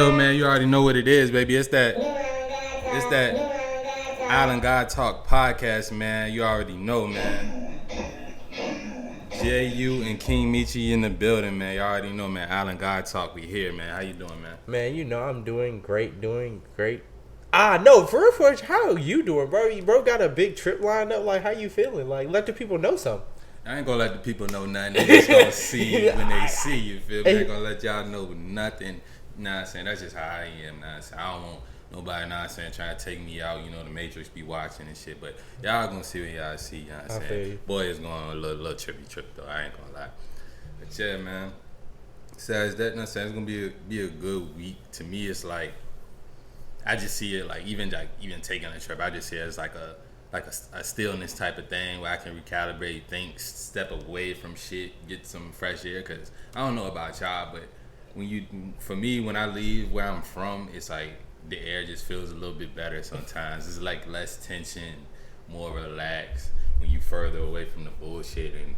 Yo, man, you already know what it is, baby. It's that Island God Talk podcast, man. You already know, man. Ju and Kingmeechyyy in the building, man. You already know, man. Island God Talk, we here, man. How you doing, man? Man, you know I'm doing great. No, for real, how you doing, bro? You bro got a big trip lined up. Like, how you feeling? Like, let the people know something. I ain't gonna let the people know nothing. They just gonna see when they see you, feel me? I ain't gonna let y'all know nothing. Nah, I'm saying that's just how I am. Nah, I'm saying I don't want nobody, nah, I'm saying trying to take me out. You know, the Matrix be watching and shit. But y'all gonna see what y'all see. You know what I'm saying? Boy is going on a little trippy trip though. I ain't gonna lie. But yeah, man. Besides that, I'm saying it's gonna be a good week. To me, it's like I just see it like even taking a trip. I just see it as like a stillness type of thing where I can recalibrate, think, step away from shit, get some fresh air. Cause I don't know about y'all, but when I leave where I'm from, it's like the air just feels a little bit better sometimes. It's like less tension, more relaxed when you further away from the bullshit. And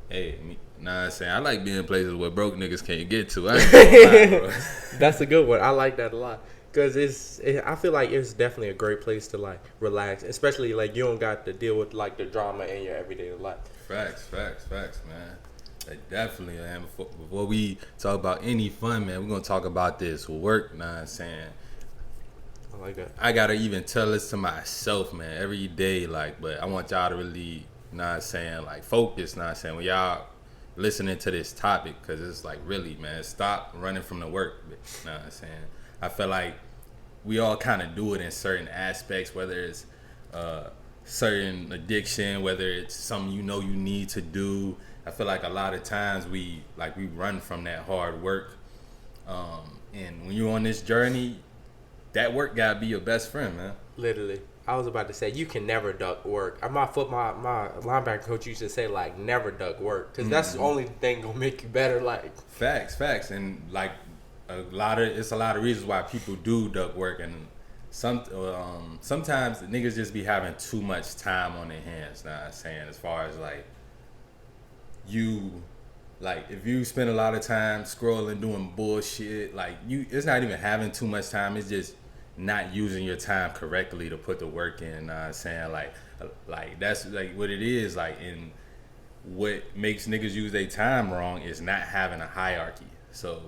hey, I'm saying I like being in places where broke niggas can't get to. I ain't gonna lie, bro. That's a good one. I like that a lot. Cause I feel like it's definitely a great place to like relax, especially like you don't got to deal with like the drama in your everyday life. Facts, man. Like, definitely, man. Before we talk about any fun, man, we're gonna talk about this work. Know what I'm saying? I like that. I gotta even tell this to myself, man, every day. Like, but I want y'all to really, know what I'm saying, like focus. Know what I'm saying, when y'all listening to this topic, cause it's like really, man, stop running from the work. Know what I'm saying? I feel like we all kind of do it in certain aspects, whether it's certain addiction, whether it's something you know you need to do. I feel like a lot of times we run from that hard work. And when you're on this journey, that work gotta be your best friend, man. Literally. I was about to say, you can never duck work. My linebacker coach used to say, like, never duck work. Because that's the only thing gonna make you better. Like, Facts. And, like, it's a lot of reasons why people do duck work. And sometimes the niggas just be having too much time on their hands, know what I'm saying? As far as, like, if you spend a lot of time scrolling, doing bullshit, like, it's not even having too much time. It's just not using your time correctly to put the work in. Know what I'm saying? Like that's like what it is. Like, and what makes niggas use their time wrong is not having a hierarchy. So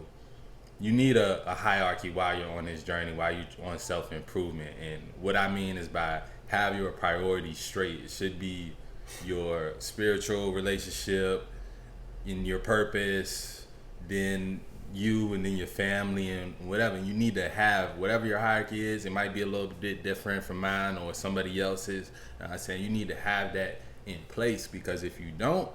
you need a hierarchy while you're on this journey, while you're on self-improvement. And what I mean is by have your priorities straight. It should be your spiritual relationship, in your purpose, then you, and then your family, and whatever. You need to have whatever your hierarchy is. It might be a little bit different from mine or somebody else's. I'm saying you need to have that in place, because if you don't,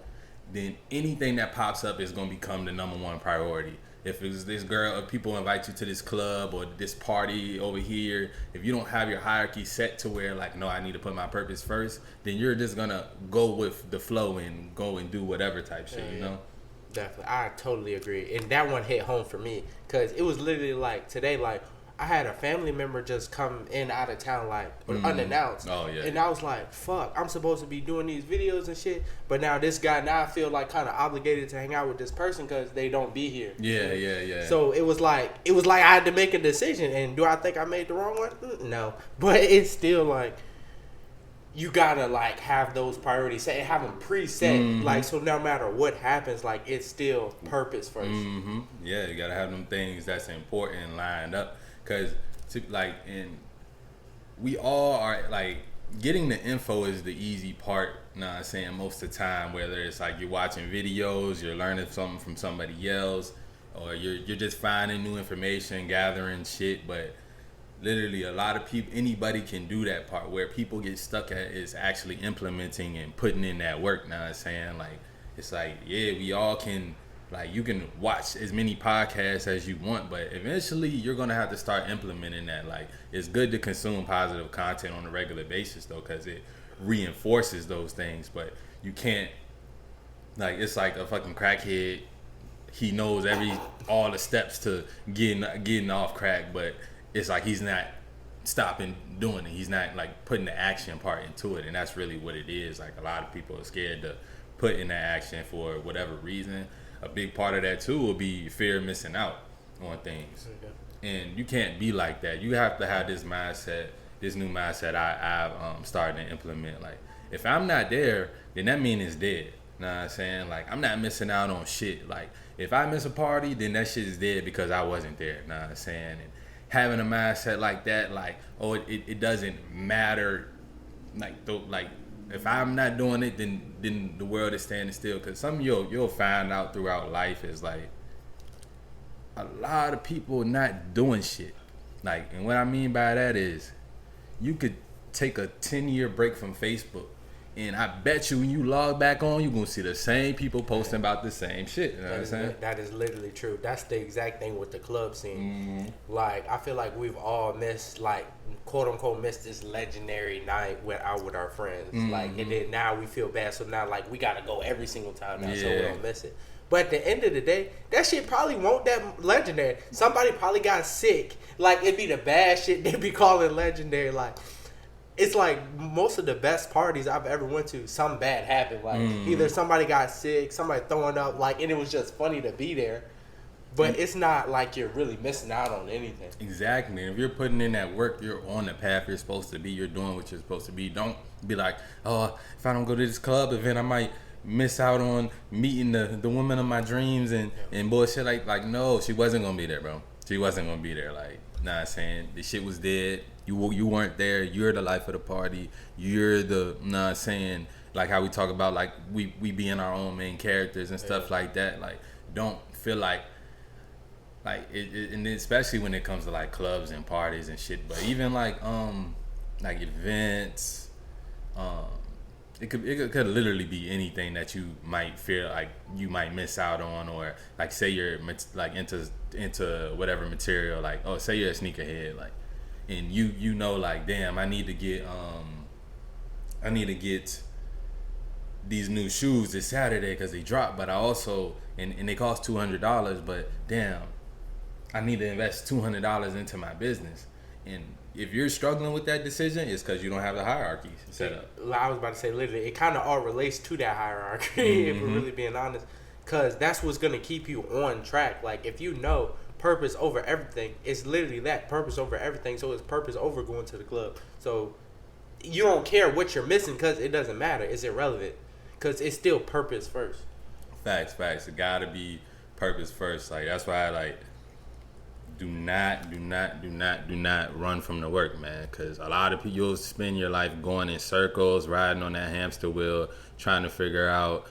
then anything that pops up is going to become the number one priority. If it's this girl, if people invite you to this club or this party over here, if you don't have your hierarchy set to where, like, no, I need to put my purpose first, then you're just going to go with the flow and go and do whatever type shit, you know? Definitely. I totally agree. And that one hit home for me, because it was literally like today, like, I had a family member just come in out of town, like, unannounced. Oh, yeah. And I was like, fuck, I'm supposed to be doing these videos and shit. But now I feel like kind of obligated to hang out with this person because they don't be here. Yeah. So it was like I had to make a decision. And do I think I made the wrong one? No. But it's still like, you gotta like have those priorities set and have them preset. Like, so no matter what happens, like, it's still purpose first. Yeah, you gotta have them things that's important and lined up. Cause we all are like, getting the info is the easy part. Know what I'm saying? Most of the time, whether it's like you're watching videos, you're learning something from somebody else, or you're just finding new information, gathering shit. But literally, a lot of people, anybody can do that part. Where people get stuck at is actually implementing and putting in that work. Know what I'm saying? Like, it's like, yeah, we all can. Like, you can watch as many podcasts as you want, but eventually you're going to have to start implementing that. Like, it's good to consume positive content on a regular basis, though, because it reinforces those things. But you can't, like, it's like a fucking crackhead. He knows all the steps to getting off crack, but it's like he's not stopping doing it. He's not, like, putting the action part into it, and that's really what it is. Like, a lot of people are scared to put in that action for whatever reason. A big part of that too will be fear of missing out on things. And you can't be like that. You have to have this mindset, this new mindset I've started to implement. Like, if I'm not there, then that means it's dead. Know what I'm saying? Like, I'm not missing out on shit. Like, if I miss a party, then that shit is dead because I wasn't there. Know what I'm saying? And having a mindset like that, like, oh, it doesn't matter. Like, if I'm not doing it, then the world is standing still. Because something you'll find out throughout life is like, a lot of people not doing shit. Like, and what I mean by that is, you could take a 10-year break from Facebook, and I bet you when you log back on, you're gonna see the same people posting about the same shit. You know what I'm saying? That is literally true. That's the exact thing with the club scene. Like, I feel like we've all missed, like, quote unquote, missed this legendary night out with our friends. Like, and then now we feel bad, so now, like, we gotta go every single time now, so we don't miss it. But at the end of the day, that shit probably won't that legendary. Somebody probably got sick. Like, it'd be the bad shit they be calling legendary. Like, it's like most of the best parties I've ever went to, something bad happened. Like, either somebody got sick, somebody throwing up, like, and it was just funny to be there. But it's not like you're really missing out on anything. Exactly. If you're putting in that work, you're on the path you're supposed to be. You're doing what you're supposed to be. Don't be like, oh, if I don't go to this club event, I might miss out on meeting the woman of my dreams and bullshit. Like no, she wasn't gonna be there, bro. She wasn't gonna be there. Like, nah, saying the shit was dead. You weren't there. You're the life of the party. You're the saying, like how we talk about, like we be in our own main characters and stuff like that. Like, don't feel like it, and especially when it comes to like clubs and parties and shit. But even like events, It could literally be anything that you might feel like you might miss out on, or like say you're like into whatever material, like, oh, say you're a sneakerhead, like, and you know, like, damn, I need to get these new shoes this Saturday because they dropped, but I also and they cost $200, but damn, I need to invest $200 into my business. And if you're struggling with that decision, it's because you don't have the hierarchy set up. I was about to say, literally, it kind of all relates to that hierarchy, if we're really being honest. Because that's what's going to keep you on track. Like, if you know purpose over everything, it's literally that, purpose over everything. So it's purpose over going to the club. So you don't care what you're missing because it doesn't matter. It's irrelevant because it's still purpose first. Facts. It got to be purpose first. Like, that's why I, like, do not run from the work, man. Because a lot of people, you'll spend your life going in circles, riding on that hamster wheel, trying to figure out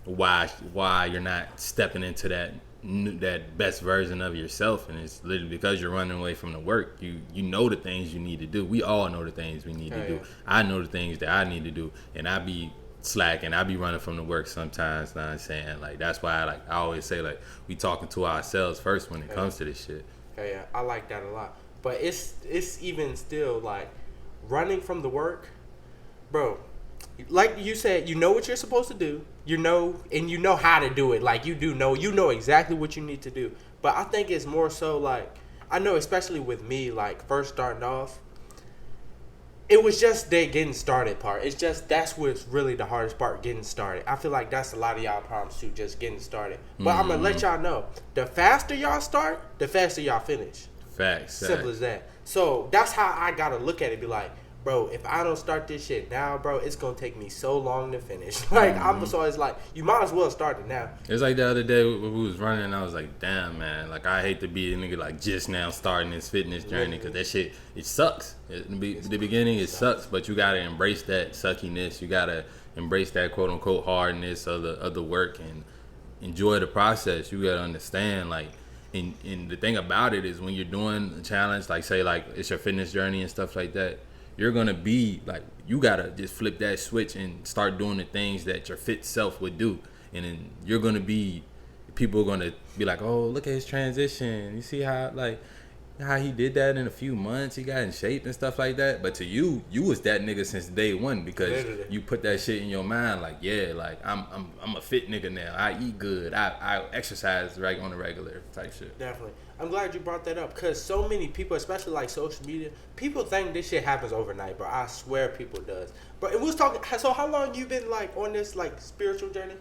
why you're not stepping into that best version of yourself. And it's literally because you're running away from the work. You know the things you need to do. We all know the things we need to do. I know the things that I need to do, and I be slacking. I be running from the work sometimes. Know what I'm saying? Like, that's why I always say, like, we talking to ourselves first when it comes to this shit. Yeah, I like that a lot. But it's even still, like, running from the work, bro. Like you said, you know what you're supposed to do. You know, and you know how to do it. Like, you know exactly what you need to do. But I think it's more so, like, I know especially with me, like, first starting off, it was just the getting started part. It's just, that's what's really the hardest part, getting started. I feel like that's a lot of y'all problems too, just getting started. But I'm going to let y'all know, the faster y'all start, the faster y'all finish. Facts. Simple as that. So that's how I got to look at it. Be like, bro, if I don't start this shit now, bro, it's going to take me so long to finish. Like, I'm so it's like, you might as well start it now. It's like the other day when we was running, and I was like, damn, man, like, I hate to be a nigga like just now starting this fitness journey, because that shit, it sucks. In the beginning, it sucks, but you got to embrace that suckiness. You got to embrace that quote unquote hardness of the work and enjoy the process. You got to understand, like, and the thing about it is when you're doing a challenge, like, say, like, it's your fitness journey and stuff like that, you're going to be, like, you got to just flip that switch and start doing the things that your fit self would do. And then you're going to be, people are going to be like, oh, look at his transition. You see how, like, how he did that in a few months. He got in shape and stuff like that. But to you was that nigga since day one, because literally, you put that shit in your mind, like, yeah, like, I'm a fit nigga now. I eat good. I exercise right on the regular type shit. Definitely. I'm glad you brought that up, because so many people, especially like social media, people think this shit happens overnight, bro. I swear people does. But it was talking. So how long you been like on this like spiritual journey?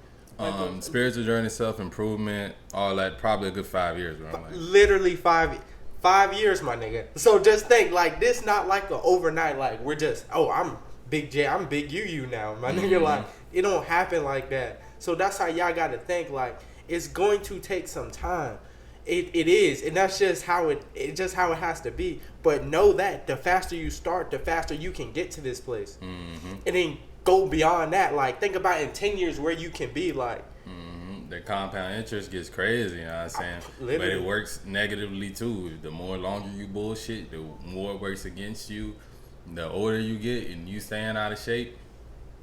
Spiritual journey, self improvement, all that. Probably a good 5 years, bro. Like, literally 5 years, my nigga. So just think, like, this not like a overnight, like, we're just, oh, I'm Big J, I'm Big Uutvlive now, my nigga. Like, it don't happen like that. So that's how y'all got to think, like, it's going to take some time. It is, and that's just how it just how it has to be. But know that the faster you start, the faster you can get to this place. And then go beyond that. Like, think about in 10 years where you can be, like. The compound interest gets crazy, you know what I'm saying? But it works negatively too. The more longer you bullshit, the more it works against you. The older you get and you staying out of shape,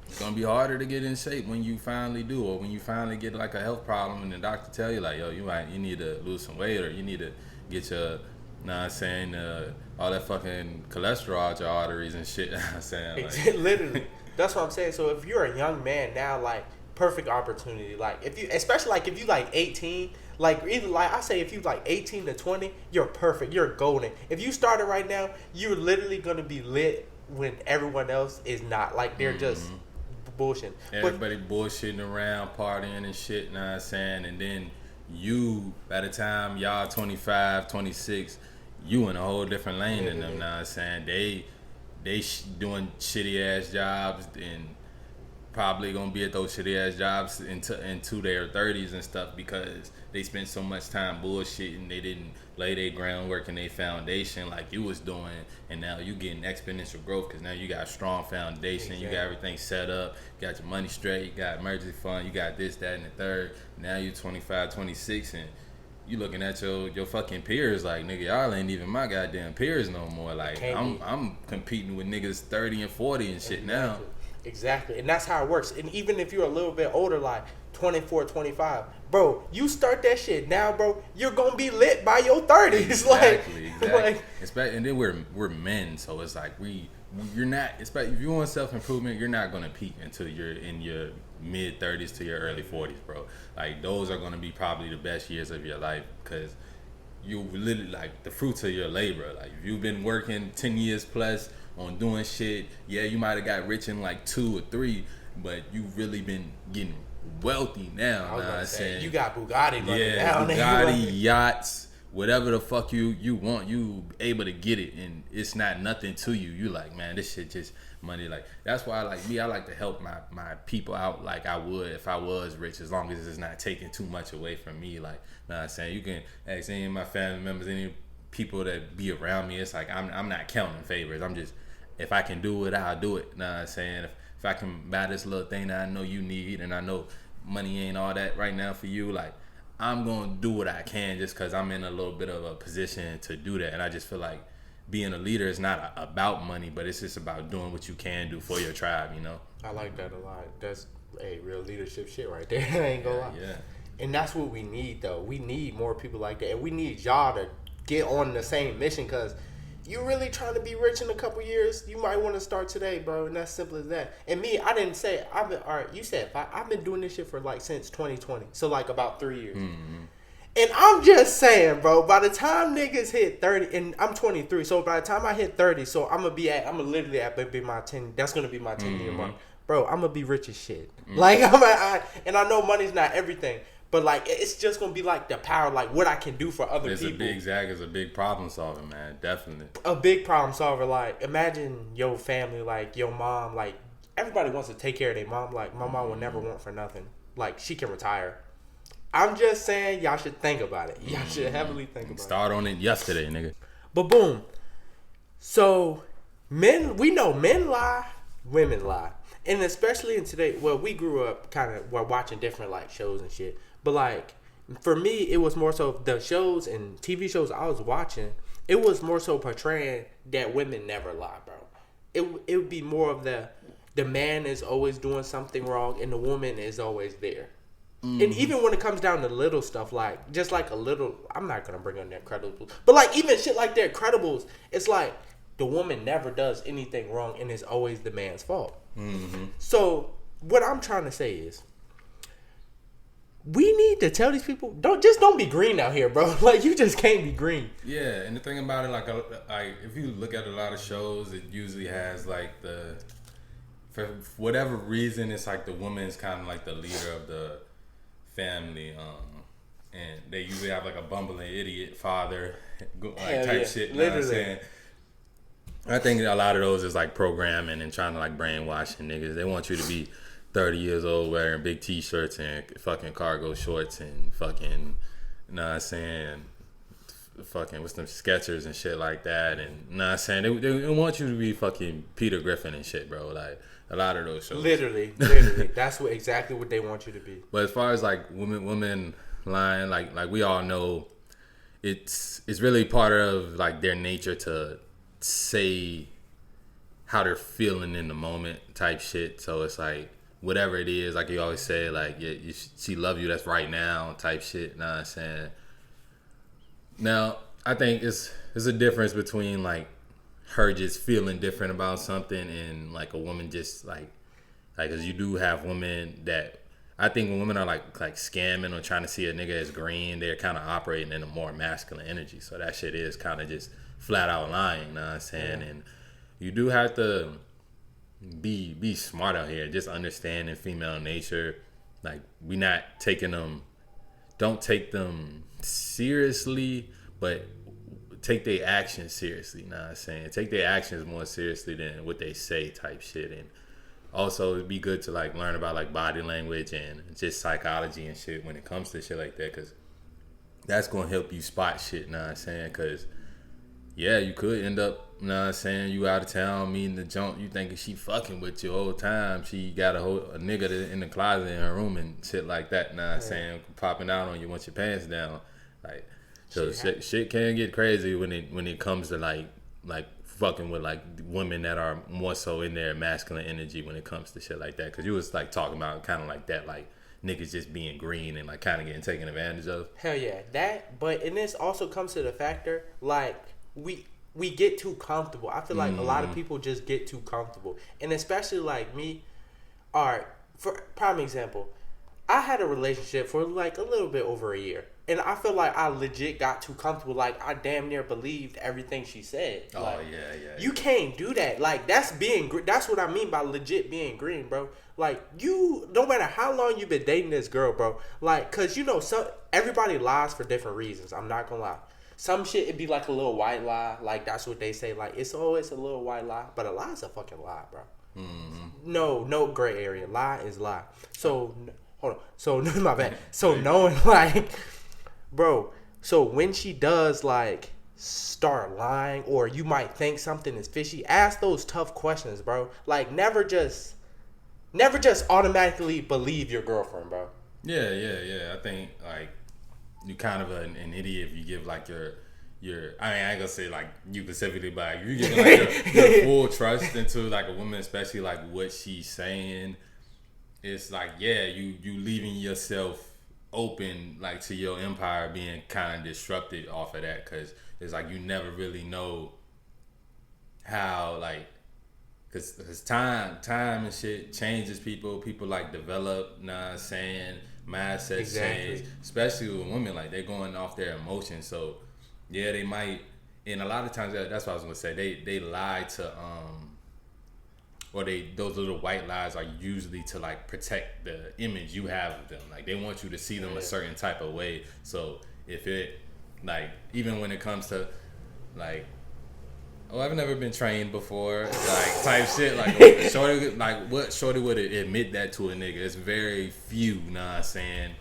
it's gonna be harder to get in shape when you finally do, or when you finally get like a health problem and the doctor tell you like, yo, you need to lose some weight, or you need to get your, you know what I'm saying, all that fucking cholesterol out your arteries and shit. You know what I'm saying, like, literally, that's what I'm saying. So if you're a young man now, like, perfect opportunity. Like, if you, especially like if you like 18, like either like I say if you like 18 to 20, you're perfect. You're golden. If you started right now, you're literally gonna be lit when everyone else is not. Like, they're just bullshitting. Everybody bullshitting around, partying and shit, you know what I'm saying? And then you, by the time y'all 25, 26, you in a whole different lane than them, you know what I'm saying? They doing shitty ass jobs and probably gonna be at those shitty ass jobs into their 30s and stuff, because they spent so much time bullshitting. They didn't lay their groundwork and their foundation like you was doing, and now you getting exponential growth because now you got a strong foundation. Exactly. You got everything set up, you got your money straight, you got emergency fund, you got this, that, and the third. Now you 25, 26, and you looking at your fucking peers like, nigga, y'all ain't even my goddamn peers no more. Like, I'm competing with niggas 30 and 40 and shit now. Exactly. And that's how it works. And even if you're a little bit older, like 24, 25, bro, you start that shit now, bro, you're going to be lit by your 30s. Exactly. Like, and then we're men, so it's like you're not, especially if you want self-improvement, you're not going to peak until you're in your mid-30s to your early 40s, bro. Like, those are going to be probably the best years of your life, because you literally, like, the fruits of your labor. Like, if you've been working 10 years plus on doing shit, yeah, you might have got rich in like 2 or 3, but you really been getting wealthy now. I was gonna say, you got Bugatti money now. Bugatti, yachts, whatever the fuck you want, you able to get it, and it's not nothing to you. You like, man, this shit just money. Like, that's why, like me, I like to help my people out like I would if I was rich, as long as it's not taking too much away from me. Like, know what I'm saying, you can ask any of my family members, any people that be around me. It's like I'm not counting favors. I'm just, if I can do it, I'll do it. Know what I'm saying? If I can buy this little thing that I know you need, and I know money ain't all that right now for you, like, I'm going to do what I can just because I'm in a little bit of a position to do that. And I just feel like being a leader is not about money, but it's just about doing what you can do for your tribe, you know? I like that a lot. That's real leadership shit right there. I ain't gonna lie. Yeah. And that's what we need, though. We need more people like that. And we need y'all to get on the same mission, because you really trying to be rich in a couple years, you might want to start today, bro. And that's simple as that. And me, I didn't say, all right, you said 5. I've been doing this shit for like since 2020. So like about 3 years. Mm-hmm. And I'm just saying, bro, by the time niggas hit 30, and I'm 23, so by the time I hit 30, so I'm literally at maybe my 10, that's going to be my 10 year mark. Bro, I'm going to be rich as shit. Mm-hmm. Like, and I know money's not everything. But, like, it's just going to be, like, the power, like, what I can do for other people. It's a big problem solver, man. Definitely. A big problem solver. Like, imagine your family, like, your mom. Like, everybody wants to take care of their mom. Like, my mom will never want for nothing. Like, she can retire. I'm just saying, y'all should think about it. Y'all should heavily think about it. Start on it yesterday, nigga. But, boom. So, we know men lie, women lie. And especially in today, well, we grew up kind of watching different, like, shows and shit. But, like, for me, it was more so the shows and TV shows I was watching, it was more so portraying that women never lie, bro. It would be more of the man is always doing something wrong and the woman is always there. Mm-hmm. And even when it comes down to little stuff, like, just like a little, I'm not going to bring on that Incredibles, but, like, even shit like that Incredibles, it's like the woman never does anything wrong and it's always the man's fault. Mm-hmm. So, what I'm trying to say is, we need to tell these people, don't be green out here, bro. Like, you just can't be green. Yeah, and the thing about it, like if you look at a lot of shows, it usually has, like, for whatever reason, it's like the woman's kind of like the leader family, and they usually have like a bumbling idiot father, like Hell type yeah. shit. You know Literally. what I'm saying? I think a lot of those is like programming and trying to like brainwashing niggas. They want you to be 30 years old wearing big t-shirts and fucking cargo shorts and fucking, you know what I'm saying, fucking with some Skechers and shit like that. And you know what I'm saying, they want you to be fucking Peter Griffin and shit, bro. Like a lot of those shows. Literally. That's exactly what they want you to be. But as far as like women lying, like we all know, it's really part of like their nature to say how they're feeling in the moment type shit. So it's like whatever it is, like you always say, like she love you, that's right now type shit. You know what I'm saying? Now I think it's a difference between like her just feeling different about something and like a woman just like cause you do have women that I think when women are like scamming or trying to see a nigga as green, they're kind of operating in a more masculine energy. So that shit is kind of just flat out lying, you know what I'm saying? Yeah. And you do have to be smart out here, just understanding female nature. Like we not taking them, don't take them seriously, but take their actions seriously, you know what I'm saying? Take their actions more seriously than what they say type shit. And also it'd be good to like learn about like body language and just psychology and shit when it comes to shit like that, because that's gonna help you spot shit, you know what I'm saying? Because yeah, you could end up, you know what I'm saying, you out of town meeting the junk, you thinking she fucking with you the whole time. She got a nigga in the closet in her room and shit like that, you know what I'm saying, popping out on you once your pants down. Like, so shit can get crazy when it comes to like fucking with like women that are more so in their masculine energy when it comes to shit like that. Because you was like talking about kind of like that, like niggas just being green and like kind of getting taken advantage of. Hell yeah, that. And this also comes to the factor like we get too comfortable. I feel like a lot of people just get too comfortable, and especially like me. All right, for prime example, I had a relationship for like a little bit over a year, and I feel like I legit got too comfortable. Like I damn near believed everything she said. Oh like, yeah. You can't do that. Like that's what I mean by legit being green, bro. Like you, no matter how long you've been dating this girl, bro. Like, cause you know, everybody lies for different reasons. I'm not gonna lie. Some shit it'd be like a little white lie, like that's what they say. Like it's always a little white lie, but a lie's a fucking lie, bro. Mm-hmm. No gray area. Lie is lie. So hold on. So my bad. So knowing like, bro. So when she does like start lying, or you might think something is fishy, ask those tough questions, bro. Like never just automatically believe your girlfriend, bro. Yeah. I think like you kind of an idiot if you give like your I mean I ain't gonna say like you specifically, but like, you give like your full trust into like a woman, especially like what she's saying. It's like you leaving yourself open like to your empire being kind of disrupted off of that, because it's like you never really know how like because time and shit changes people like develop, you know what I'm saying, mindsets change, especially with women. Like they're going off their emotions, so yeah, they might, and a lot of times that's what I was gonna say, they lie to or those little white lies are usually to like protect the image you have of them. Like they want you to see them a certain type of way. So if it like, even when it comes to like, oh, I've never been trained before, like type shit. Like shorty, like what shorty would admit that to a nigga? It's very few, you know what I'm saying?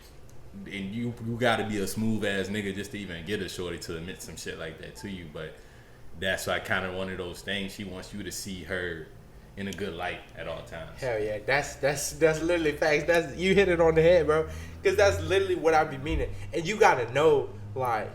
And you gotta be a smooth ass nigga just to even get a shorty to admit some shit like that to you. But that's like kind of one of those things. She wants you to see her in a good light at all times. Hell yeah, that's literally facts. That's, you hit it on the head, bro. Because that's literally what I be meaning. And you gotta know, like,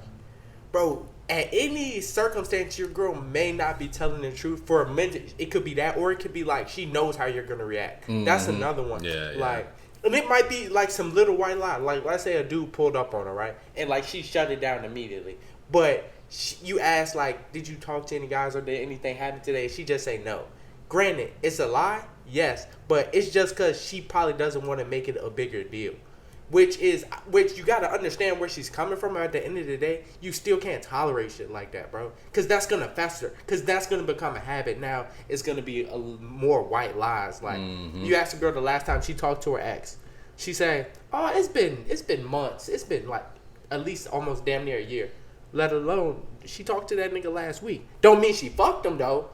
bro, at any circumstance, your girl may not be telling the truth. For a minute, it could be that, or it could be like she knows how you're gonna react. Mm-hmm. That's another one. Yeah. Like, and it might be like some little white lie. Like, let's say a dude pulled up on her, right, and like she shut it down immediately. But you ask, like, did you talk to any guys, or did anything happen today? She just say no. Granted, it's a lie, yes, but it's just because she probably doesn't want to make it a bigger deal. Which you got to understand where she's coming from. At the end of the day, you still can't tolerate shit like that, bro. Because that's going to fester. Because that's going to become a habit. Now, it's going to be more white lies. Like, you asked a girl the last time she talked to her ex. She said, "Oh, it's been months. It's been like at least almost damn near a year. Let alone she talked to that nigga last week. Don't mean she fucked him though,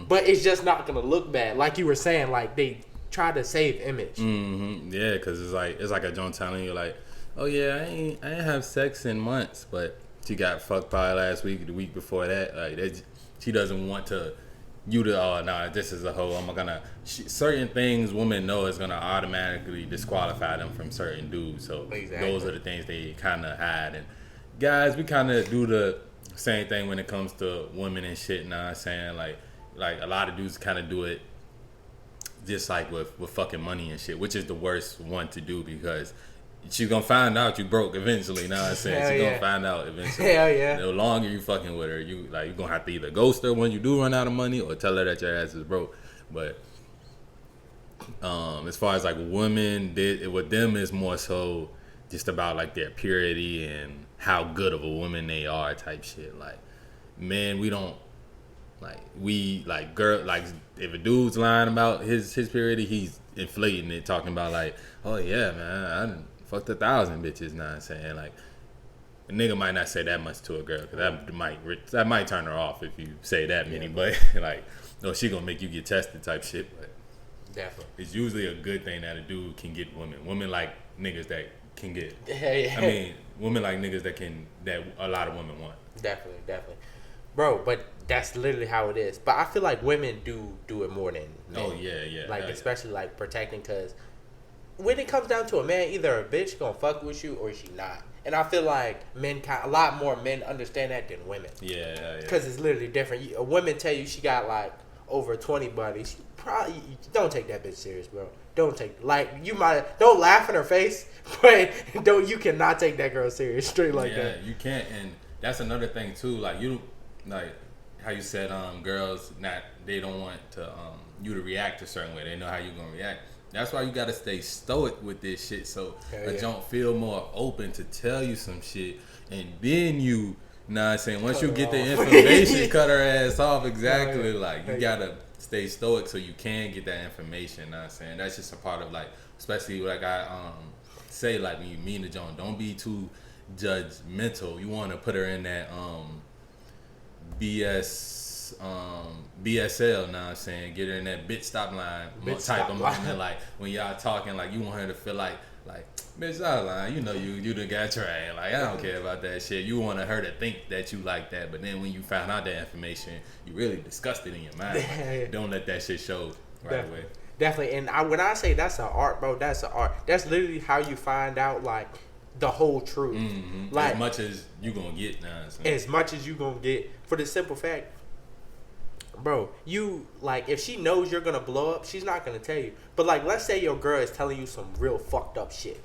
but it's just not gonna look bad. Like you were saying, like they try to save image. Yeah, because it's like a John telling you like, oh yeah, I ain't have sex in months, but she got fucked by last week, the week before that. Like she doesn't want you to, oh no, this is a hoe. Certain things women know is gonna automatically disqualify them from certain dudes. So those are the things they kind of hide. And guys, we kind of do the same thing when it comes to women and shit. Know what I'm saying? Like a lot of dudes kind of do it just like with fucking money and shit, which is the worst one to do because she's gonna find out you broke eventually. Know what I'm saying? She's gonna find out eventually. Hell yeah. The longer you fucking with her, you're gonna have to either ghost her when you do run out of money or tell her that your ass is broke. But as far as like women, with them is more so just about like their purity and how good of a woman they are type shit. Like men, we don't girl, like if a dude's lying about his purity, he's inflating it, talking about like, oh yeah man, I done fucked 1,000 bitches. Know what I'm saying? Like a nigga might not say that much to a girl because that might turn her off if you say that many. But like, no, she gonna make you get tested type shit. But definitely, it's usually a good thing that a dude can get women. Women like niggas that can get. I mean, women like niggas that a lot of women want. Definitely, bro. But that's literally how it is. But I feel like women do it more than men. Oh yeah. Like especially like protecting, because when it comes down to a man, either a bitch gonna fuck with you or she not. And I feel like a lot more men understand that than women. Yeah. Because it's literally different. A woman tell you she got like over 20 buddies. Probably don't take that bitch serious, bro. Don't laugh in her face, but you cannot take that girl serious straight like that. Yeah, you can't. And that's another thing too. Like like how you said, girls they don't want to you to react a certain way. They know how you gonna react. That's why you gotta stay stoic with this shit, so a don't feel more open to tell you some shit, and then you know what I'm saying, once you get the information, cut her ass off. Exactly. Like you gotta stay stoic so you can get that information. Know what I'm saying? That's just a part of like, especially like I say, like when you meet a Joan, don't be too judgmental. You want to put her in that BSL, know what I'm saying? Get her in that bitch stop line type of moment. Like when y'all talking, like you want her to feel like bitch stop line. You know you done got trained. Like I don't care about that shit. You want her to think that you like that, but then when you found out that information, you really disgusted in your mind. Like, don't let that shit show right away. Definitely. And when I say that's an art, bro, that's an art. That's literally how you find out like the whole truth. Mm-hmm. Like as much as you gonna get now. As much as you gonna get, for the simple fact, bro, you like if she knows you're gonna blow up, she's not gonna tell you. But like, let's say your girl is telling you some real fucked up shit,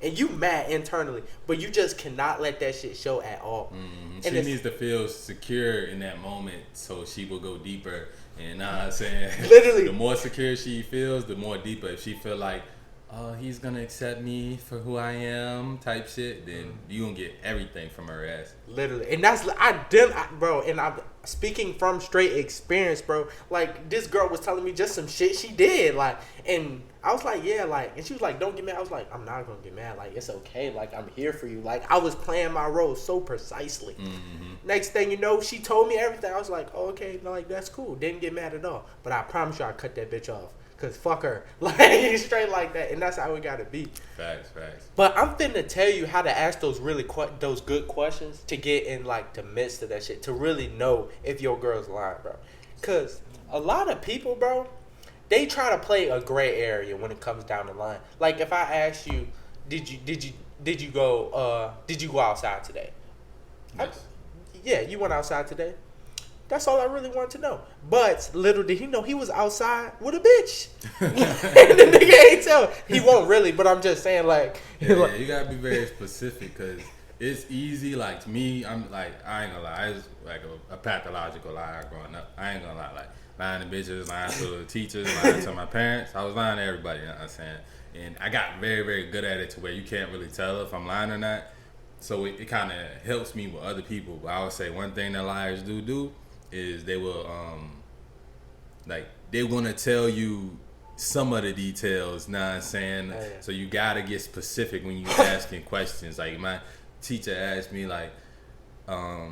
and you mad internally, but you just cannot let that shit show at all. Mm-hmm. She needs to feel secure in that moment, so she will go deeper. And I'm saying, literally, the more secure she feels, the more deeper. If she feel like, oh, he's gonna accept me for who I am, type shit, then you gonna get everything from her ass. Literally, and that's bro. And I'm speaking from straight experience, bro. Like this girl was telling me just some shit she did, like, and I was like, yeah, like, and she was like, don't get mad. I was like, I'm not gonna get mad. Like, it's okay. Like, I'm here for you. Like, I was playing my role so precisely. Mm-hmm. Next thing you know, she told me everything. I was like, oh, okay, like that's cool. Didn't get mad at all. But I promise you, I cut that bitch off. Cause fuck her, like straight like that, and that's how it gotta be. Facts. But I'm finna tell you how to ask those those good questions to get in like the midst of that shit, to really know if your girl's lying, bro. Cause a lot of people, bro, they try to play a gray area when it comes down the line. Like if I ask you, did you go outside today? Yes. Yeah, you went outside today. That's all I really wanted to know. But little did he know he was outside with a bitch. And the nigga ain't tell. He won't really, but I'm just saying like. Yeah, you gotta be very specific because it's easy. Like to me, I'm like, I ain't gonna lie. I was like a pathological liar growing up. I ain't gonna lie. Like lying to bitches, lying to the teachers, lying to my parents. I was lying to everybody, you know what I'm saying? And I got very, very good at it to where you can't really tell if I'm lying or not. So it kind of helps me with other people. But I would say one thing that liars do is they will they're gonna tell you some of the details, know what I'm saying? Yeah. So you gotta get specific when you asking questions. Like my teacher asked me like, why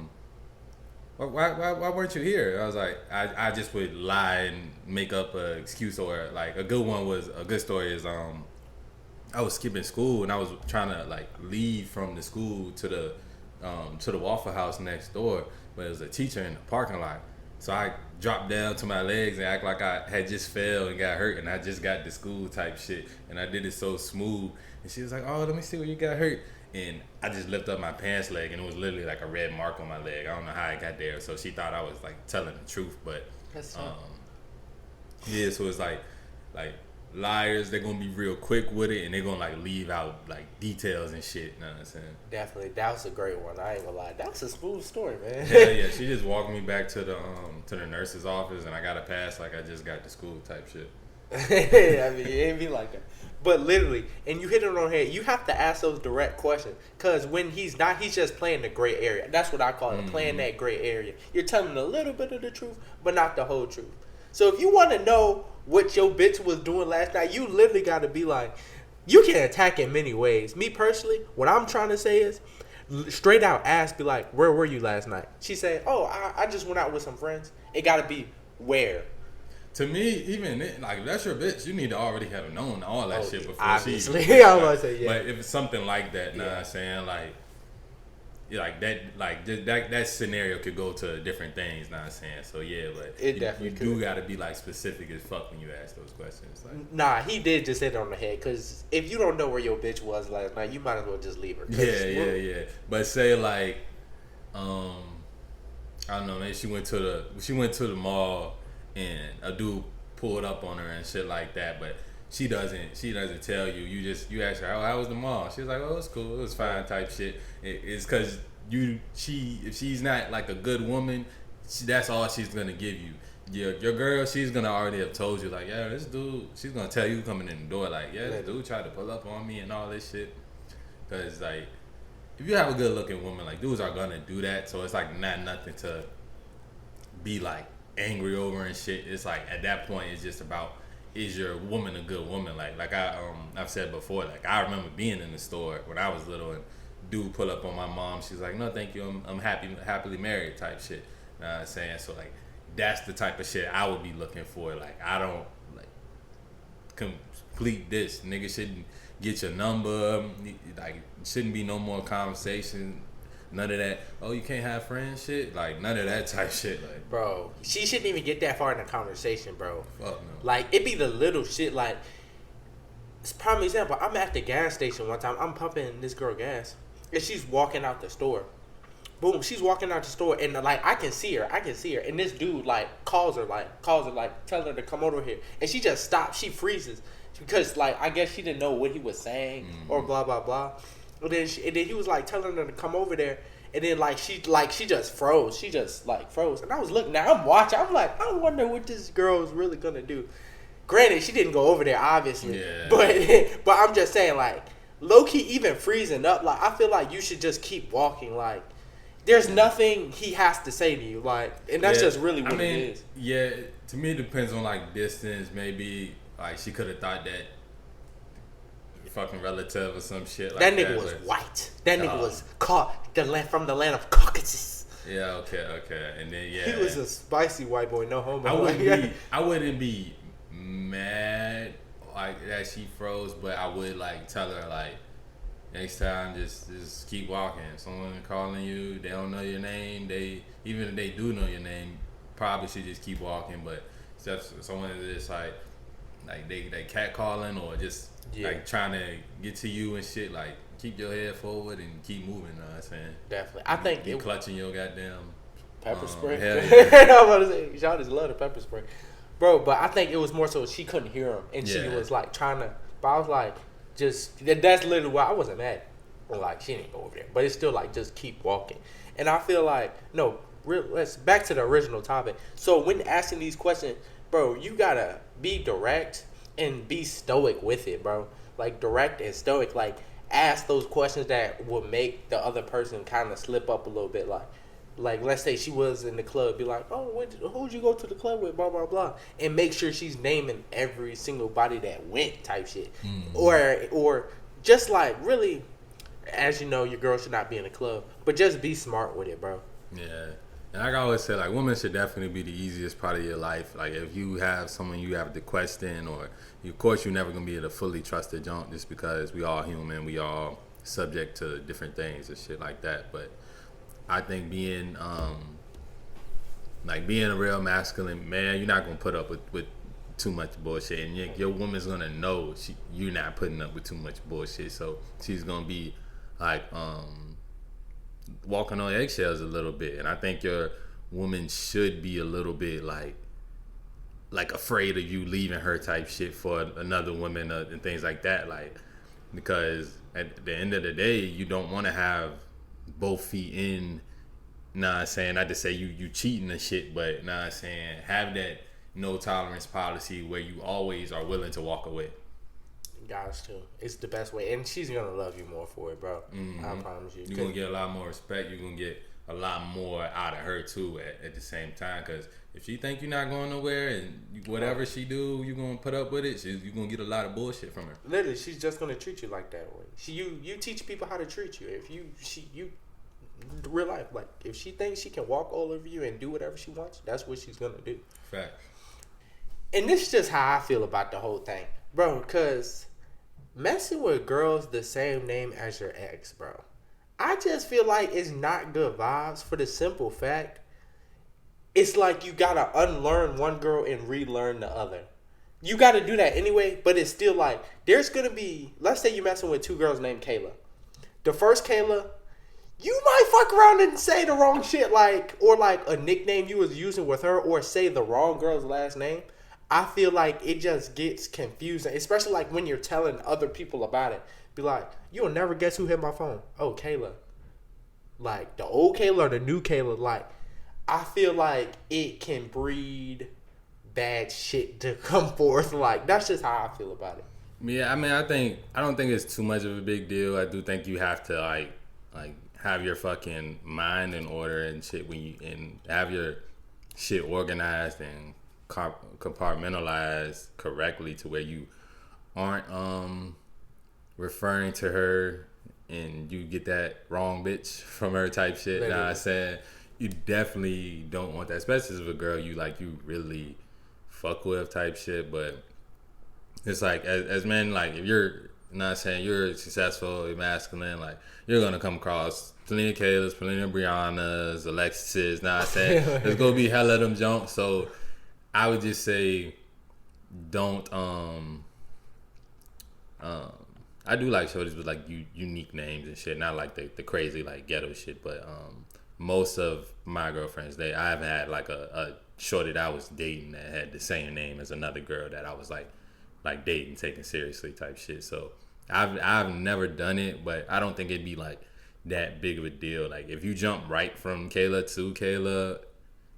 weren't you here? I was like, I just would lie and make up an excuse, or like a good story is I was skipping school and I was trying to like leave from the school to the Waffle House next door, but there was a teacher in the parking lot. So I dropped down to my legs and act like I had just fell and got hurt and I just got to school type shit. And I did it so smooth. And she was like, oh, let me see where you got hurt. And I just lifted up my pants leg and it was literally like a red mark on my leg. I don't know how it got there. So she thought I was like telling the truth. But yeah, so it's like liars, they're gonna be real quick with it and they're gonna like leave out like details and shit, you know what I'm saying? Definitely. That was a great one. I ain't gonna lie. That was a smooth story, man. Hell yeah, she just walked me back to the nurse's office and I got a pass like I just got to school type shit. I mean, it ain't be like that. But literally, and you hit it on the head, you have to ask those direct questions. Because when he's not, he's just playing the gray area. That's what I call it, playing that gray area. You're telling a little bit of the truth, but not the whole truth. So if you want to know what your bitch was doing last night, you literally got to be like, you can attack in many ways. Me personally, what I'm trying to say is, straight out ask, be like, where were you last night? She said, oh, I just went out with some friends. It got to be where. To me, even like, if that's your bitch, you need to already have known all that shit before obviously. she. I was about to say, yeah. But if it's something like that, know what I'm saying? Like, yeah, like that scenario could go to different things, know what I'm saying? So yeah, but it definitely you do gotta be like specific as fuck when you ask those questions. Like, nah, he did just hit it on the head, because if you don't know where your bitch was last night, you might as well just leave her. Yeah. But say like, I don't know, maybe she went to the mall and a dude pulled up on her and shit like that, but she doesn't tell you. You ask her, how was the mall? She's like, oh, it was cool, it was fine type shit. It's because if she's not like a good woman, that's all she's gonna give you. Your girl, she's gonna already have told you like, yeah, this dude, she's gonna tell you coming in the door like, yeah, this dude tried to pull up on me and all this shit. Cause like, if you have a good looking woman, like dudes are gonna do that, so it's like not nothing to be like angry over and shit. It's like at that point it's just about, is your woman a good woman? Like I've said before, like I remember being in the store when I was little and dude pull up on my mom. She's like, no thank you, I'm happily married type shit. You know what I'm saying? So like that's the type of shit I would be looking for. Like I don't like complete this. Nigga shouldn't get your number. Like shouldn't be no more conversation. None of that, oh, you can't have friends shit. Like, none of that type shit. Like, bro, she shouldn't even get that far in the conversation, bro. Fuck no. Like, it be the little shit. Like, it's prime example. I'm at the gas station one time. I'm pumping this girl gas. And she's walking out the store. Boom, she's walking out the store. And, like, I can see her. And this dude, like, calls her, telling her to come over here. And she just stops. She freezes. Because, like, I guess she didn't know what he was saying or blah, blah, blah. And then he was like telling her to come over there, and then she just froze. She just like froze, and I was looking. Now I'm watching. I'm like, I wonder what this girl is really gonna do. Granted, she didn't go over there, obviously. Yeah. But I'm just saying, like, low key, even freezing up. Like, I feel like you should just keep walking. Like, there's nothing he has to say to you. Like, and that's just really what it is. Yeah, to me it depends on like distance. Maybe like she could have thought that fucking relative or some shit like that. That nigga was white. That nigga was from the land of Caucasus. Yeah, okay. And then he was a spicy white boy, no homo. I wouldn't be mad like that she froze, but I would like tell her like next time just keep walking. If someone calling you, they don't know your name, even if they do know your name, probably should just keep walking. But if someone is just like they cat calling or just like trying to get to you and shit, like keep your head forward and keep moving. You know what I'm saying? Definitely. I think be clutching your goddamn pepper spray. Hell yeah. I'm about to say, y'all just love the pepper spray, bro. But I think it was more so she couldn't hear him, and she was like trying to. But I was like, that's literally why I wasn't mad. Like she didn't go over there, but it's still like just keep walking. And I feel like let's back to the original topic. So when asking these questions, bro, you gotta be direct and be stoic with it, bro. Like, direct and stoic. Like, ask those questions that will make the other person kind of slip up a little bit. Like, like, let's say she was in the club, be like, oh, who'd you go to the club with, blah, blah, blah. And make sure she's naming every single body that went type shit. Or just like, really, as you know, your girl should not be in the club. But just be smart with it, bro. Yeah. And like I always say, like, women should definitely be the easiest part of your life. Like, if you have someone you have to question, or of course you're never gonna be able to fully trust the junk, just because we all human, we all subject to different things and shit like that. But I think being being a real masculine man, you're not gonna put up with too much bullshit, and your woman's gonna know you're not putting up with too much bullshit, so she's gonna be like walking on eggshells a little bit. And I think your woman should be a little bit like afraid of you leaving her type shit for another woman and things like that, like, because at the end of the day you don't want to have both feet in. Nah, saying not to say you cheating and shit, but nah, saying have that no tolerance policy where you always are willing to walk away. Guys, too. It's the best way. And she's going to love you more for it, bro. I promise you. You're going to get a lot more respect. You're going to get a lot more out of her, too, at the same time. Because if she think you're not going nowhere and whatever she do, you're going to put up with it, you're going to get a lot of bullshit from her. Literally, she's just going to treat you like that way. You teach people how to treat you. If you real life, like, if she thinks she can walk all over you and do whatever she wants, that's what she's going to do. Fact. And this is just how I feel about the whole thing. Bro, because messing with girls the same name as your ex, bro, I just feel like it's not good vibes, for the simple fact it's like you gotta unlearn one girl and relearn the other. You gotta do that anyway, but it's still like, there's gonna be, let's say you're messing with two girls named Kayla. The first Kayla, you might fuck around and say the wrong shit, like, or like a nickname you was using with her, or say the wrong girl's last name. I feel like it just gets confusing, especially like when you're telling other people about it. Be like, you'll never guess who hit my phone. Oh, Kayla. Like, the old Kayla or the new Kayla. Like, I feel like it can breed bad shit to come forth. Like, that's just how I feel about it. Yeah, I mean, I don't think it's too much of a big deal. I do think you have to like have your fucking mind in order and shit and have your shit organized and compartmentalized correctly to where you aren't referring to her and you get that wrong bitch from her type shit. Literally. Nah, I said you definitely don't want that, especially if a girl you really fuck with type shit. But it's like as men, like, if you're not saying you're successful, you're masculine, like, you're gonna come across plenty of Kaylas, plenty of Briannas, Alexis's. Nah, I saying there's gonna be hella of them junk. So I would just say don't I do like shorties with like unique names and shit, not like the crazy like ghetto shit, but most of my girlfriends, I haven't had like a shorty that I was dating that had the same name as another girl that I was like dating, taking seriously type shit. So I've never done it, but I don't think it'd be like that big of a deal. Like, if you jump right from Kayla to Kayla,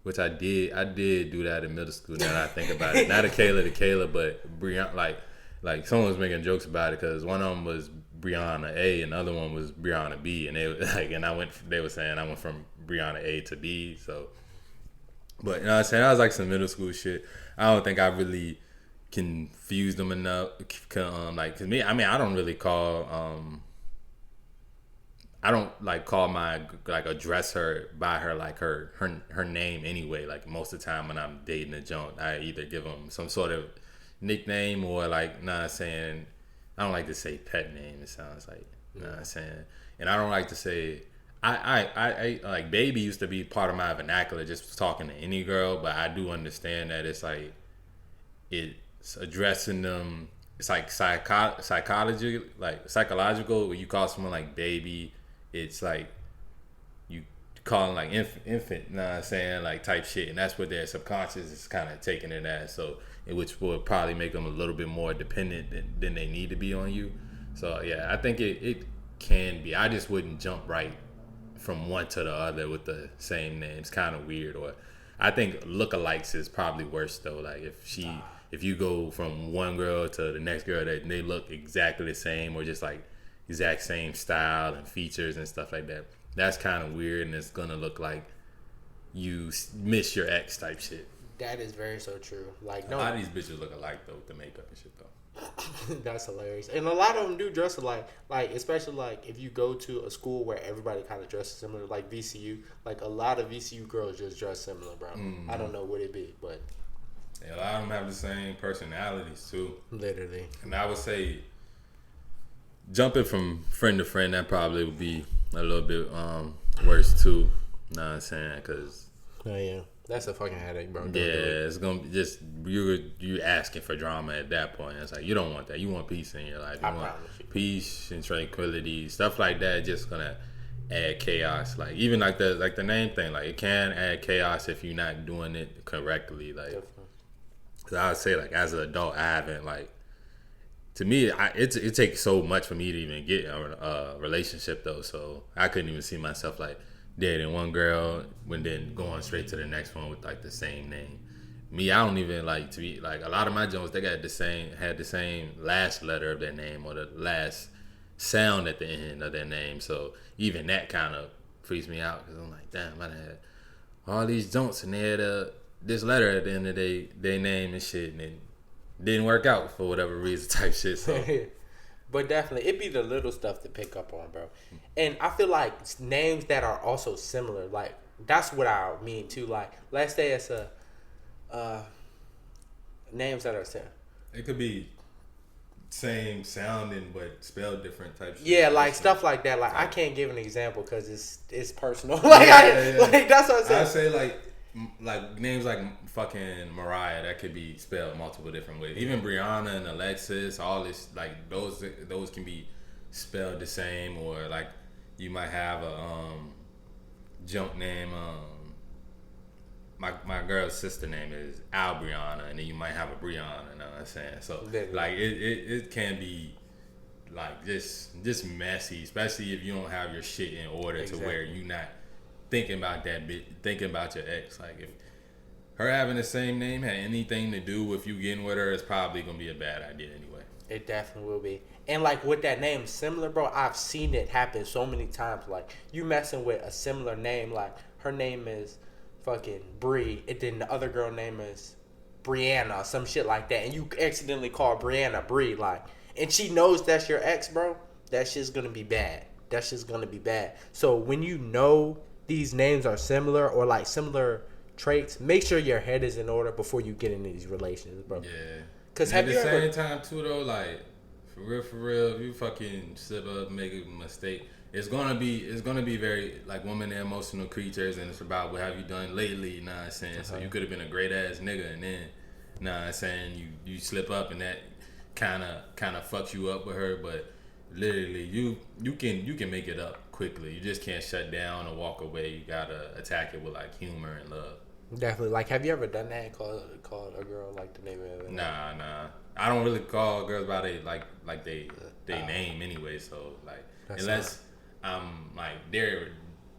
which I did do that in middle school. Now that I think about it, not a Kayla to Kayla, but Brianna. Like someone was making jokes about it because one of them was Brianna A and the other one was Brianna B, and they were saying I went from Brianna A to B. So, but you know what I'm saying, that was like some middle school shit. I don't think I really confused them enough. Like, cause me, I mean, I don't really call I don't like call my address her by her like her name anyway. Like, most of the time when I'm dating a joint, I either give them some sort of nickname or saying, I don't like to say pet name. It sounds like saying, and I don't like to say I like baby used to be part of my vernacular, just talking to any girl. But I do understand that it's like it's addressing them. It's like psychological where you call someone like baby. It's like you calling like infant, like type shit, and that's what their subconscious is kind of taking it as. So, which will probably make them a little bit more dependent than they need to be on you. So yeah, I think it can be. I just wouldn't jump right from one to the other with the same name. It's kind of weird. Or I think lookalikes is probably worse though. Like, if you go from one girl to the next girl that they look exactly the same, or just like exact same style and features and stuff like that, that's kind of weird, and it's gonna look like you miss your ex type shit. That is very so true. Like, A no, lot of these bitches look alike though with the makeup and shit though. that's hilarious. And a lot of them do dress alike. Like, especially like if you go to a school where everybody kind of dresses similar, like VCU. Like a lot of VCU girls just dress similar, bro. I don't know what it be, but Yeah, a lot of them have the same personalities too. literally. And I would say, jumping from friend to friend, that probably would be a little bit worse too. Know what I'm saying? Cause Oh yeah, that's a fucking headache, bro. Don't yeah, do it. it's gonna be just you asking for drama at that point. It's like you don't want that. You want peace in your life. You I want promise you. peace and tranquility. Stuff like that just gonna add chaos. Like even like the name thing. Like it can add chaos if you're not doing it correctly. Like Definitely. 'cause I would say like as an adult, I haven't like. To me, it takes so much for me to even get a relationship though. So I couldn't even see myself like dating one girl when then going straight to the next one with like the same name. Me, I don't even like to be like a lot of my Jones. They had the same last letter of their name or the last sound at the end of their name. So even that kind of freaks me out because I'm like, damn, I done had all these Jones and they had this letter at the end of their name and shit, and it didn't work out for whatever reason type shit. So But definitely, it be the little stuff to pick up on, bro. And I feel like names that are also similar, like that's what I mean too. Like, let's say it's names that are similar. it could be same sounding but spelled different type shit. Yeah, like stuff like that. Like I can't give an example because it's personal. Like like that's what I'm saying. I say like names like fucking Mariah that could be spelled multiple different ways. Even Brianna and Alexis, all this like those can be spelled the same, or like you might have a junk name. My girl's sister name is Albrianna, and then you might have a Brianna. You know what I'm saying? So like it can be like just messy, especially if you don't have your shit in order to where you not thinking about that bit, thinking about your ex. Like if her having the same name had anything to do with you getting with her, it's probably gonna be a bad idea anyway. It definitely will be. And like with that name similar, bro, I've seen it happen so many times. Like you messing with a similar name, like her name is fucking Bree, and then the other girl name is Brianna or some shit like that, and you accidentally call Brianna Bree, like, and she knows that's your ex, bro. That shit's gonna be bad. That shit's gonna be bad. So when you know these names are similar or like similar traits, make sure your head is in order before you get into these relations, bro. Yeah. Because at the same time too though, like for real, if you fucking slip up, make a mistake, it's gonna be very like women are emotional creatures, and it's about what have you done lately. You know what I'm saying? So you could have been a great ass nigga, and then you know what I'm saying, you slip up, and that kind of fucks you up with her. But literally, you can make it up quickly. You just can't shut down or walk away. You gotta attack it with like humor and love. Definitely. Like, have you ever done that? Called a girl like the name of it? Nah. I don't really call girls by they name anyway. So like, unless I'm like they're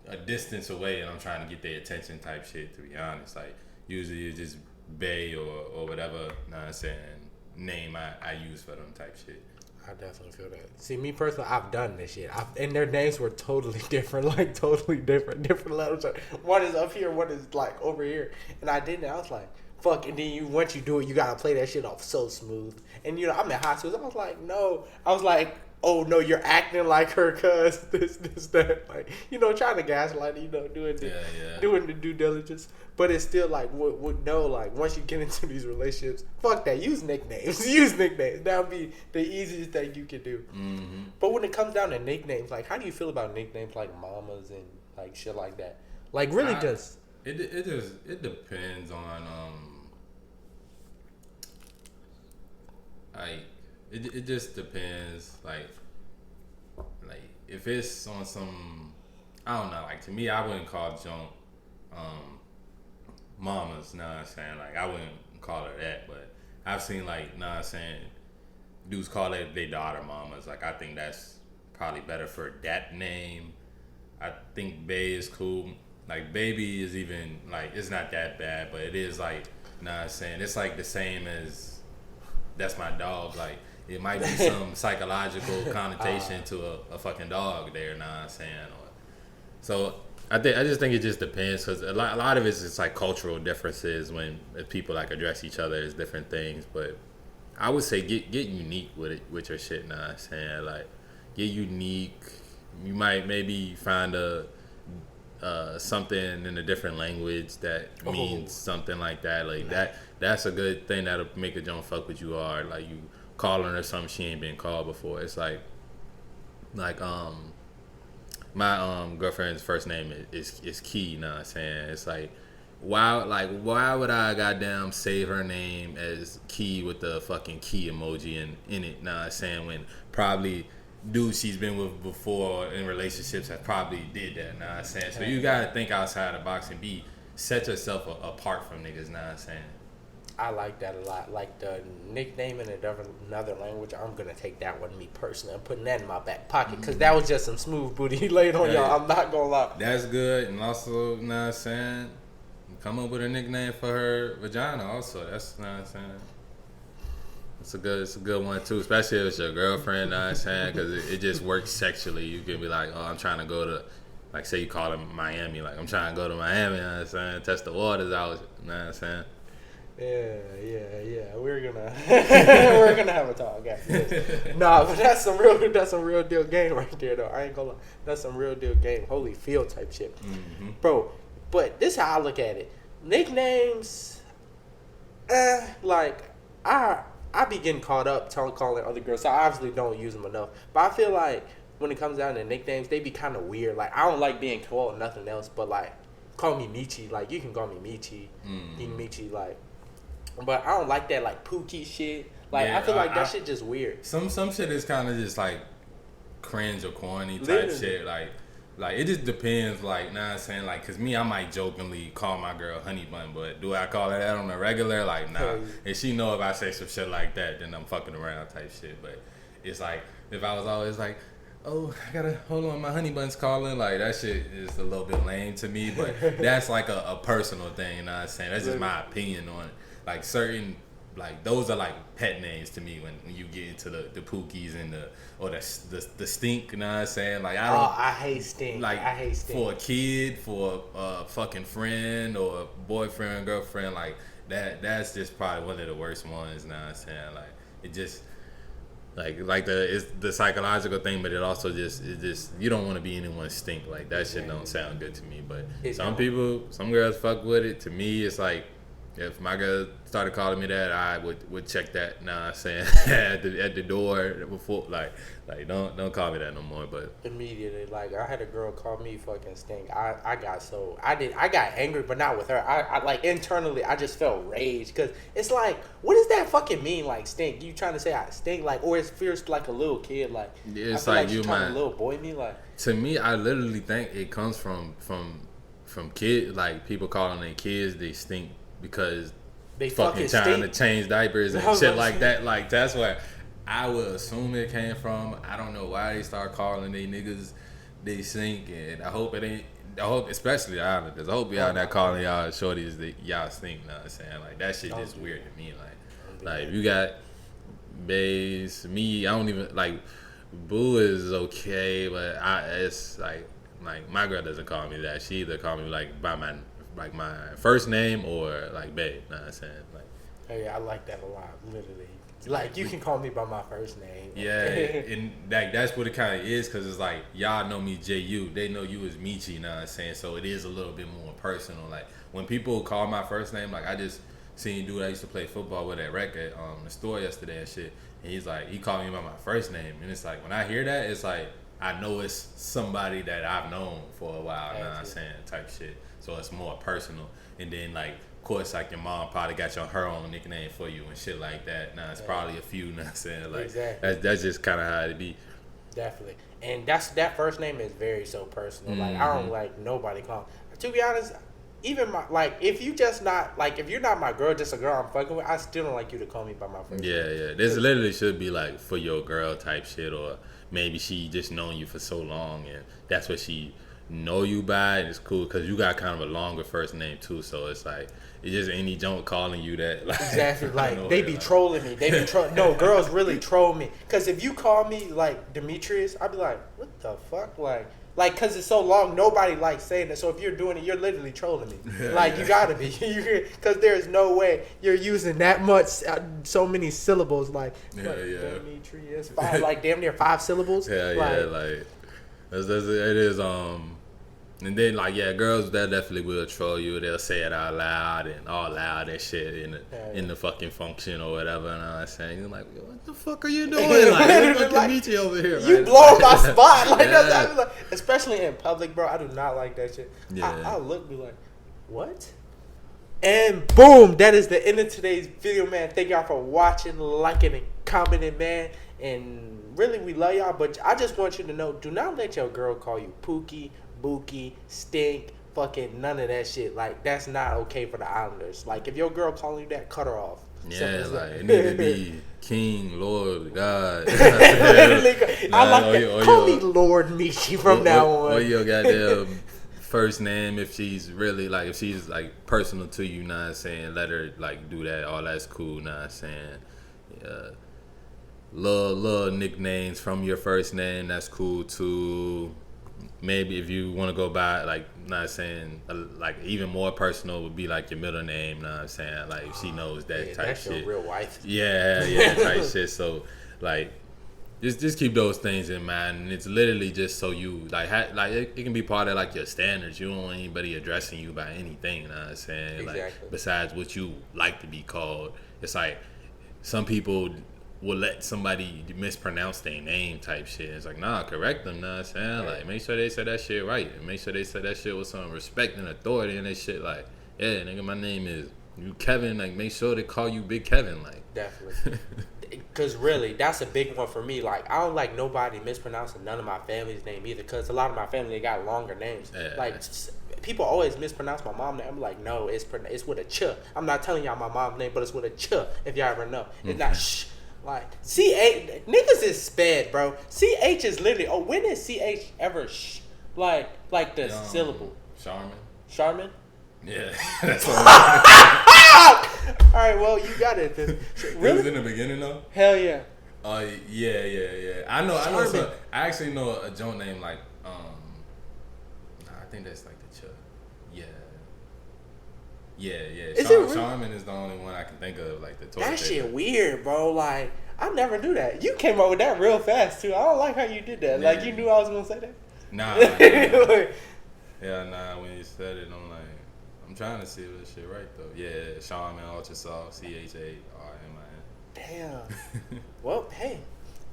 a distance away and I'm trying to get their attention type shit. To be honest, like usually it's just bae or whatever. You know what I'm saying, name I use for them type shit. I definitely feel that. See, me personally, I've done this shit. And their names were totally different. Like, totally different. Different letters. One is up here, one is, like, over here. And I did that. I was like, fuck. And then once you do it, you got to play that shit off so smooth. And, you know, I'm in high school. I was like, no. I was like, oh, no, you're acting like her cuz this, that. Like, you know, trying to gaslight, you know, doing the due diligence. But it's still like, no, like, once you get into these relationships, fuck that. Use nicknames. Use nicknames. That would be the easiest thing you can do. Mm-hmm. But when it comes down to nicknames, like, how do you feel about nicknames like mamas and, like, shit like that? Like, really just... It depends on, like, it just depends, like, if it's on some, I don't know, like, to me, I wouldn't call junk, mamas, know what I'm saying? Like, I wouldn't call her that, but I've seen, like, know what I'm saying, dudes call their daughter mamas. Like, I think that's probably better for that name. I think bae is cool. Like, baby is even, like, it's not that bad, but it is, like, know what I'm saying, it's, like, the same as that's my dog. Like, it might be some psychological connotation to a fucking dog there, know what I'm saying? So, I just think it just depends because a lot of it's just like cultural differences when if people like address each other as different things. But I would say get unique with it with your shit. Now I'm saying like get unique. You might maybe find a something in a different language that means something like that. Like that's a good thing that'll make a joint fuck with you hard. Like you calling her something she ain't been called before. It's like my girlfriend's first name is Key, you know what I'm saying? It's like why would I goddamn save her name as Key with the fucking key emoji in it, know what I'm saying, when probably dudes she's been with before in relationships have probably did that, know what I'm saying? So you gotta think outside the box and set yourself apart from niggas, know what I'm saying? I like that a lot. Like the nickname in another language, I'm gonna take that one, me personally. I'm putting that in my back pocket because that was just some smooth booty he laid on y'all. I'm not gonna lie. That's good, and also, you know what I'm saying, come up with a nickname for her vagina. Also, that's, you know what I'm saying. It's a good one too, especially if it's your girlfriend, you know what I'm saying, because it just works sexually. You can be like, oh, I'm trying to go to, like, say you call it Miami, like, I'm trying to go to Miami, you know what I'm saying, test the waters out, you know what I'm saying. Yeah. We're gonna have a talk after this. Nah, but that's some real deal game right there though. I ain't gonna lie. That's some real deal game. Holy field type shit. Mm-hmm. Bro, but this is how I look at it. Nicknames, like I be getting caught up calling other girls. So I obviously don't use them enough. But I feel like when it comes down to nicknames, they be kind of weird. Like I don't like being called nothing else, but like call me Meechyyy. Like you can call me Meechyyy, Kingmeechyyy, like. But I don't like that like Pookie shit. Like I feel like that shit just weird. Some shit is kind of just like cringe or corny type shit. Like it just depends. Like, nah, I'm saying, like, cause me, I might jokingly call my girl honey bun, but do I call her that on the regular? Like, nah. And she know if I say some shit like that, then I'm fucking around type shit. But it's like if I was always like, oh, I gotta hold on, my honey bun's calling. Like that shit is a little bit lame to me. But that's like a personal thing. You know what I'm saying? That's just my opinion on it. Like certain, like those are like pet names to me when you get into the Pookies and the stink. You know what I'm saying? Like I hate stink. Like I hate stink. For a kid, for a fucking friend or a boyfriend, girlfriend, like that's just probably one of the worst ones. You know what I'm saying? Like it just. Like it's the psychological thing, but it also just you don't want to be anyone's stink. Like that shit don't sound good to me. But some girls fuck with it. To me, it's like if my girl started calling me that, I would check that. Nah, I'm saying at the door before, like don't call me that no more. But immediately, like I had a girl call me fucking stink. I got angry, but not with her. I like internally, I just felt rage because it's like, what does that fucking mean? Like stink? You trying to say I stink? Like, or it feels like a little kid? Like it's I feel like you trying to little boy me? Like to me, I literally think it comes from kids, like people calling their kids they stink because they fucking trying to change diapers and shit like that. Like that's where I would assume it came from. I don't know why they start calling they niggas they stink, and I hope it ain't. I hope, especially the Islanders, I hope y'all not calling y'all shorties that y'all stink. Know what I'm saying? Like that shit just weird to me. Like you got bays, me. I don't even like. Boo is okay, but it's like my girl doesn't call me that. She either call me like by my first name or like babe. Know what I'm saying? Like, hey, I like that a lot. Literally, like you can call me by my first name. Yeah, and that's what it kind of is, because it's like y'all know me Ju, they know you as Meechyyy. You know what I'm saying? So it is a little bit more personal. Like when people call my first name, like I just seen a dude I used to play football with at rec at the store yesterday and shit. And he's like, he called me by my first name, and it's like when I hear that, it's like I know it's somebody that I've known for a while. You know what I'm saying? Type shit. So it's more personal. And then like, of course, like your mom probably got her own nickname for you and shit like that. Now it's probably a few. You know what I'm saying? Like that's just kind of how it be. Definitely. And that first name is very so personal. Like I don't like nobody call. To be honest, even my if you're not my girl, just a girl I'm fucking with, I still don't like you to call me by my first name. Yeah. This literally should be like for your girl type shit, or maybe she just known you for so long and that's what she know you by. And it's cool because you got kind of a longer first name too, so it's like it's just any junk calling you that. Like, exactly. Like they be trolling me. They be no, girls really troll me. Cause if you call me like Demetrius, I'd be like, what the fuck? Like Like, cause it's so long, nobody likes saying that. So if you're doing it, you're literally trolling me. Like, you gotta be, cause there's no way you're using that much, so many syllables. Like, Demetrius, 5, like damn near 5 syllables. Like it is. And then like girls that definitely will troll you. They'll say it out loud and all loud and shit in the fucking function or whatever. And I'm saying, you're like, what the fuck are you doing? Like, fucking Meechyyy over here. You blow my spot. Like, that's like, especially in public, bro. I do not like that shit. Yeah. I look, be like, what? And boom, that is the end of today's video, man. Thank y'all for watching, liking, and commenting, man. And really, we love y'all. But I just want you to know, do not let your girl call you Pookie, Bookie, Stink, fucking none of that shit. Like, that's not okay for the Islanders. Like, if your girl calling you that, cut her off. Yeah, like, it need to be King, Lord, God. I like that. Call me Lord Meechyyy from now on. Or your goddamn first name, if she's really, like, if she's, like, personal to you, know what I'm saying, let her, like, do that. All that's cool, know what I'm saying. Little nicknames from your first name, that's cool, too. Maybe if you want to go by, like, not saying, like, even more personal would be like your middle name, know what I'm saying? Like, if she knows that type that's shit. Your real wife. Yeah, type shit. So, like, just keep those things in mind. And it's literally just so you, like, it can be part of, like, your standards. You don't want anybody addressing you by anything, know what I'm saying? Exactly. Like, besides what you like to be called. It's like, some people will let somebody mispronounce their name type shit. It's like, nah, correct them, know what I'm saying? Like, make sure they say that shit right. And make sure they say that shit with some respect and authority and that shit. Like, yeah, nigga, my name is you Kevin. Like, make sure they call you Big Kevin. Like, definitely. Because really, that's a big one for me. Like, I don't like nobody mispronouncing none of my family's name either. Because a lot of my family, they got longer names. Yeah. Like, people always mispronounce my mom's name. I'm like, no, it's with a ch. I'm not telling y'all my mom's name, but it's with a ch, if y'all ever know. It's not sh. Like, CH, niggas is sped, bro. CH is literally, when is CH ever like the syllable? Charmin? Yeah. That's what Alright, well, you got it. Really? It was in the beginning, though? Hell yeah. Yeah. I know. So, I actually know a joint name, like, I think that's like the Chuck. Yeah. Charmin is the only one I can think of, like the toilet That paper. shit weird, bro. Like, I never knew that. You came up with that real fast, too. I don't like how you did that. Yeah. Like, you knew I was going to say that? Nah. When you said it, I'm like, I'm trying to see this shit right, though. Yeah, Charmin, Ultra Soft, CHARMIN. Damn. Well, hey.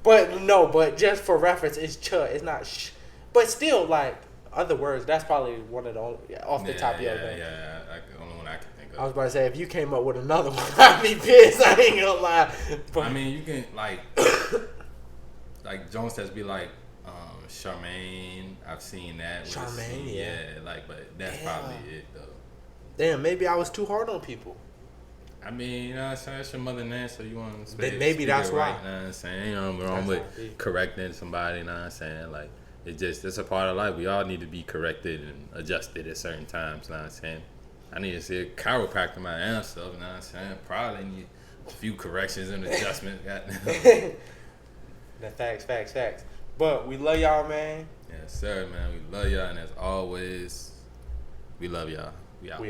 But just for reference, it's ch. It's not sh. But still, like, other words, that's probably one of the only, off the top of your head. Yeah, the only one I can think of. I was about to say, if you came up with another one, I'd be pissed. I ain't gonna lie. But, I mean, you can, like, like, Jones says be like, Charmaine. I've seen that. Charmaine, yeah. Like, but that's probably it, though. Damn, maybe I was too hard on people. I mean, you know what I'm saying? That's your mother name, so you want to speak maybe that's why. Right, you know what I'm saying? You know, I'm wrong with correcting somebody, you know what I'm saying? Like, it's a part of life. We all need to be corrected and adjusted at certain times, you know what I'm saying? I need to see a chiropractor my damn self, you know what I'm saying? Probably need a few corrections and adjustments. Facts. But we love y'all, man. Yes, sir, man. We love y'all, and as always, we love y'all. We out.